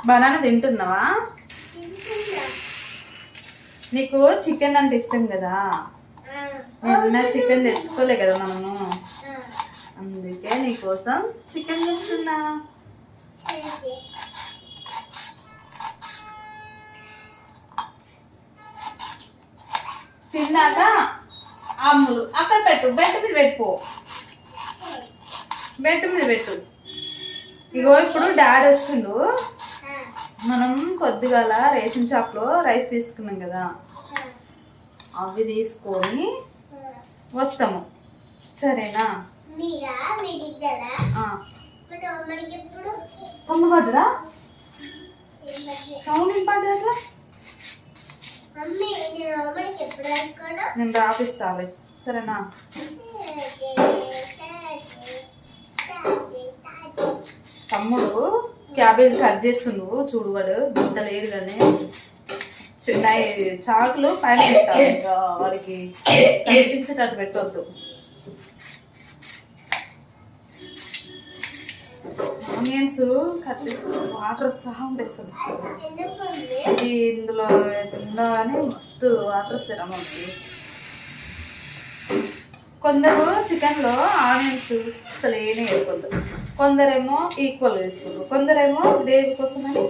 Banana తింటున్నావా? నీకు chicken అంటే ఇష్టం కదా, నిన్న చికెన్ తెచ్చుకోలే కదా మనము, అందుకే నీకోసం చికెన్ చేస్తున్నా. తిన్నాక అమ్ములు అక్కడ పెట్టు, బెడ్ మీద పెట్టుకో, బెడ్ మీద పెట్టు. ఇగో ఇప్పుడు డాడీ వస్తుండు, మనం కొద్దిగాల రేషన్ షాప్లో రైస్ తీసుకున్నాం కదా, అవి తీసుకొని వస్తాము, సరేనా? తమ్ము పడ్డా సౌండ్ ఏం పడ్డా అట్లా? నేను రాపిస్తాను, సరేనా? తమ్ముడు క్యాబేజ్ కట్ చేస్తుండు, చూడు వాడు గింత లేడు కానీ చాకులు పైన పెట్టాలి, ఇంకా వాడికి కనిపించేటట్టు పెట్టవద్దు. ఆనియన్స్ కట్ చేసుకుంటాం, వాటర్ వస్తా ఉంటాయి అసలు, ఇది ఇందులో ఉందా అని మస్తు వాటర్ వస్తాయి మనకి. కొందరు చికెన్లో ఆనియన్స్ అసలు ఏమీ వేయకూడదు, కొందరేమో ఈక్వల్గా తీసుకుంటారు, కొందరేమో గ్రేవీ కోసమని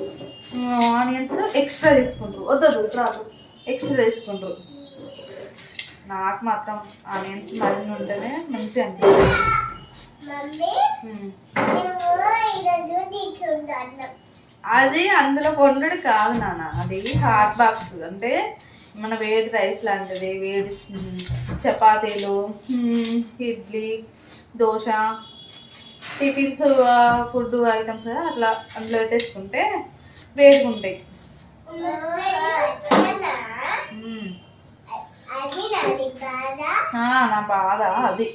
ఆనియన్స్ ఎక్స్ట్రా తీసుకుంటారు, వద్దదు రాదు ఎక్స్ట్రా తీసుకుంటారు. నాకు మాత్రం ఆనియన్స్ మరిన్ని ఉంటేనే మంచిగా అనిపిస్తుంది. అది అందులో వండుడు కాదు నాన్న, అది హాట్ బాక్స్ అంటే మన వేడి రైస్ లాంటిది, వేడి చపాతీలు, idli, dosa, tiffins, food items అట్లా అందులో పెట్టేసుకుంటే వేడిగా ఉంటాయి. నా బాధ అది.